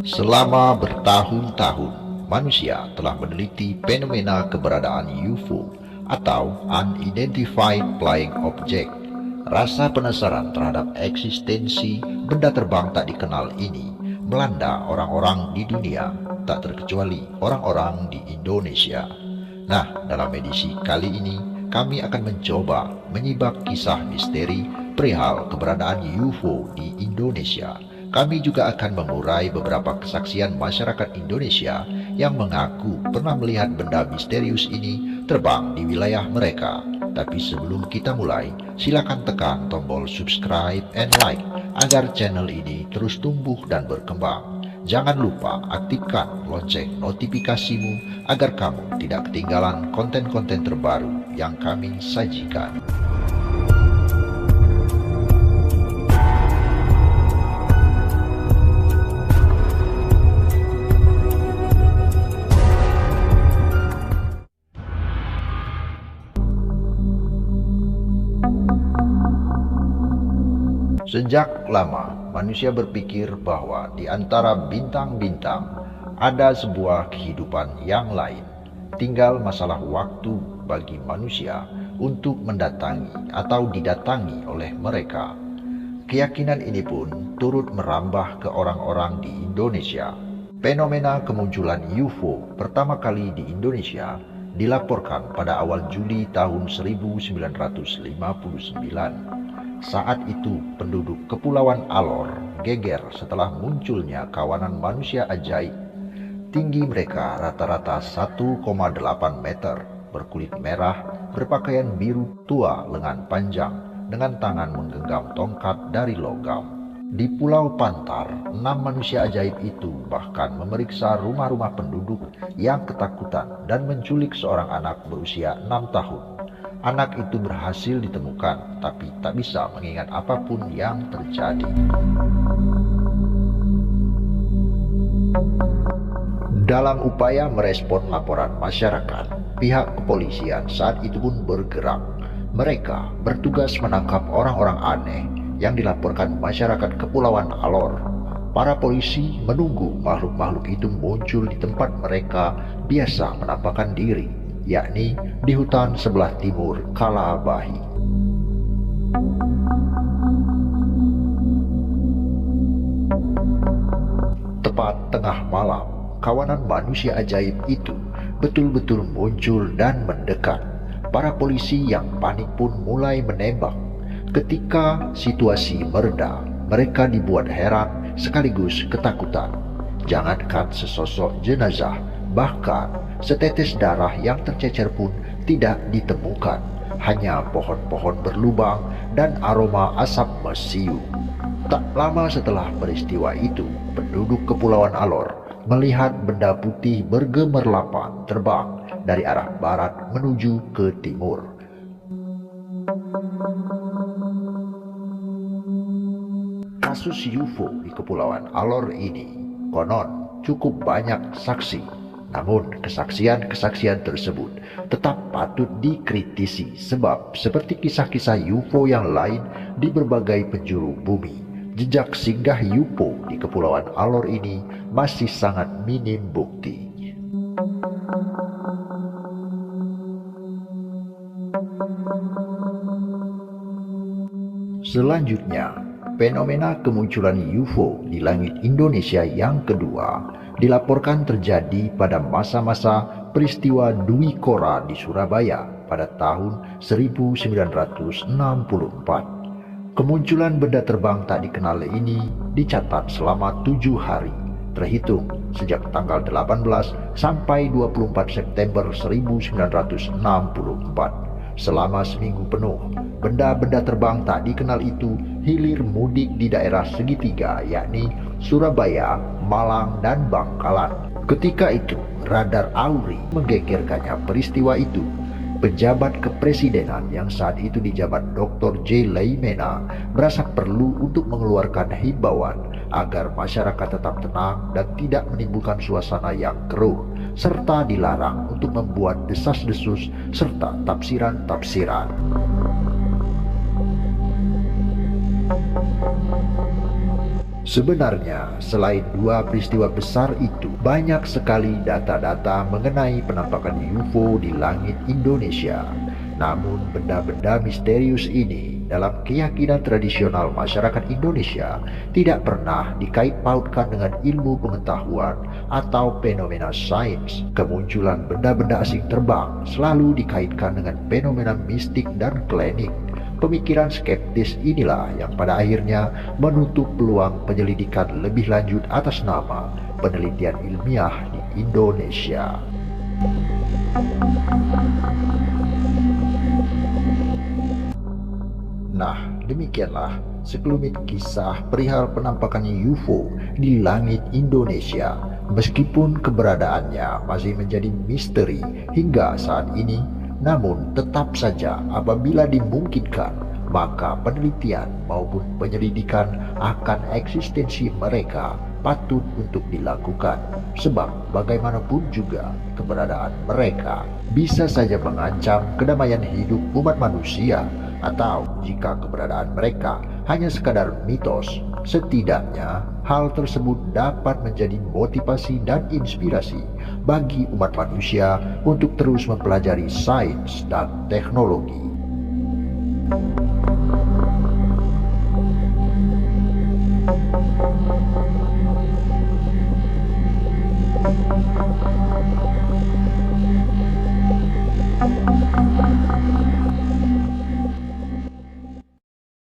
Selama bertahun-tahun, manusia telah meneliti fenomena keberadaan UFO atau Unidentified Flying Object. Rasa penasaran terhadap eksistensi benda terbang tak dikenal ini melanda orang-orang di dunia, tak terkecuali orang-orang di Indonesia. Nah, dalam edisi kali ini, kami akan mencoba menyibak kisah misteri perihal keberadaan UFO di Indonesia. Kami juga akan mengurai beberapa kesaksian masyarakat Indonesia yang mengaku pernah melihat benda misterius ini terbang di wilayah mereka. Tapi sebelum kita mulai, silakan tekan tombol subscribe and like agar channel ini terus tumbuh dan berkembang. Jangan lupa aktifkan lonceng notifikasimu agar kamu tidak ketinggalan konten-konten terbaru yang kami sajikan. Sejak lama, manusia berpikir bahwa di antara bintang-bintang ada sebuah kehidupan yang lain. Tinggal masalah waktu bagi manusia untuk mendatangi atau didatangi oleh mereka. Keyakinan ini pun turut merambah ke orang-orang di Indonesia. Fenomena kemunculan UFO pertama kali di Indonesia dilaporkan pada awal Juli tahun 1959. Saat itu penduduk Kepulauan Alor geger setelah munculnya kawanan manusia ajaib. Tinggi mereka rata-rata 1,8 meter, berkulit merah, berpakaian biru tua lengan panjang, dengan tangan menggenggam tongkat dari logam. Di Pulau Pantar, 6 manusia ajaib itu bahkan memeriksa rumah-rumah penduduk yang ketakutan dan menculik seorang anak berusia 6 tahun. Anak itu berhasil ditemukan, tapi tak bisa mengingat apapun yang terjadi. Dalam upaya merespon laporan masyarakat, pihak kepolisian saat itu pun bergerak. Mereka bertugas menangkap orang-orang aneh yang dilaporkan masyarakat Kepulauan Alor. Para polisi menunggu makhluk-makhluk itu muncul di tempat mereka biasa menampakkan diri, yakni di hutan sebelah timur Kalabahi. Tepat tengah malam, kawanan manusia ajaib itu betul-betul muncul dan mendekat. Para polisi yang panik pun mulai menembak. Ketika situasi mereda, mereka dibuat heran sekaligus ketakutan. Jangankan sesosok jenazah, bahkan setetes darah yang tercecer pun tidak ditemukan. Hanya pohon-pohon berlubang dan aroma asap mesiu. Tak lama setelah peristiwa itu, penduduk Kepulauan Alor melihat benda putih bergemerlapan terbang dari arah barat menuju ke timur. Kasus UFO di Kepulauan Alor ini konon cukup banyak saksi. Namun kesaksian-kesaksian tersebut tetap patut dikritisi sebab seperti kisah-kisah UFO yang lain di berbagai penjuru bumi, jejak singgah UFO di Kepulauan Alor ini masih sangat minim bukti. Selanjutnya, fenomena kemunculan UFO di langit Indonesia yang kedua dilaporkan terjadi pada masa-masa peristiwa Dwi Kora di Surabaya pada tahun 1964. Kemunculan benda terbang tak dikenal ini dicatat selama 7 hari, terhitung sejak tanggal 18 sampai 24 September 1964. Selama seminggu penuh, benda-benda terbang tak dikenal itu hilir mudik di daerah segitiga, yakni Surabaya, Malang, dan Bangkalan. Ketika itu, radar AURI menggegerkannya peristiwa itu. Pejabat kepresidenan yang saat itu dijabat Dr. J. Laimena merasa perlu untuk mengeluarkan himbauan agar masyarakat tetap tenang dan tidak menimbulkan suasana yang keruh, serta dilarang untuk membuat desas-desus serta tafsiran-tafsiran. Sebenarnya, selain dua peristiwa besar itu, banyak sekali data-data mengenai penampakan UFO di langit Indonesia. Namun, benda-benda misterius ini dalam keyakinan tradisional masyarakat Indonesia tidak pernah dikait pautkan dengan ilmu pengetahuan atau fenomena sains. Kemunculan benda-benda asing terbang selalu dikaitkan dengan fenomena mistik dan klinik. Pemikiran skeptis inilah yang pada akhirnya menutup peluang penyelidikan lebih lanjut atas nama penelitian ilmiah di Indonesia. Nah, demikianlah sekelumit kisah perihal penampakan UFO di langit Indonesia. Meskipun keberadaannya masih menjadi misteri hingga saat ini, namun tetap saja apabila dimungkinkan, maka penelitian maupun penyelidikan akan eksistensi mereka patut untuk dilakukan. Sebab bagaimanapun juga keberadaan mereka bisa saja mengancam kedamaian hidup umat manusia, atau jika keberadaan mereka hanya sekadar mitos, setidaknya hal tersebut dapat menjadi motivasi dan inspirasi bagi umat manusia untuk terus mempelajari sains dan teknologi.